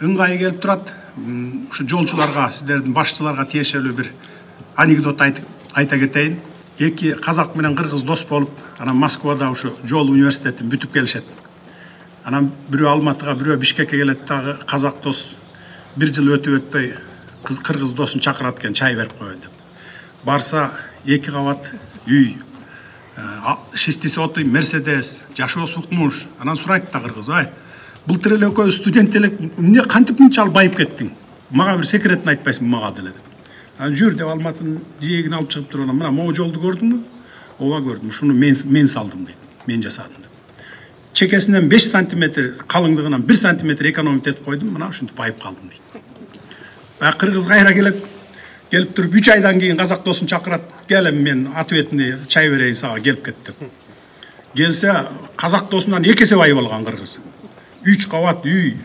ыңгайы келип турат. Ушу жолчуларга, сиздердин башчыларга тиешелүү бир анекдот айта кетейин. Эки казак менен кыргыз дос болуп, анан Москвада ушу жол университетин бүтүп келишет. Анан бирөө Алматыга, бирөө Бишкекке келет дагы казак дос бир жыл өтөй кыргыз досын чакырат экен, чай берип коёюн деп. Барса эки кабат үй, шестиси отой Мерседес, жашоосу укмуш. Анан сурайт да кыргыз: "Ай, былтыр эле экөө студент элек, эмне кантип мынчалык байып кеттиң? Мага бир секретин айтпайсыңбы мага деле" деп. Анан жүр деп Алматынын жээгин алып чыгып туруп, "Мына могу жолду көрдүңбү?" "Ооба көрдүм. Шуну мен салдым" дейт. "Мен жасадым" деп. Чекесинен 5 сантиметр, калыңдыгынан 1 сантиметр экономить этип койдум, мына ушинтип байып калдым дейт. Кыргыз кайра келип туруп 3 айдан кийин казак досын чакырат: "Кел, мен ответный чай берейин сага, келип кет" деп. Келсе казак досунан 2 есе байып алган кыргыз. 3 кабат үй,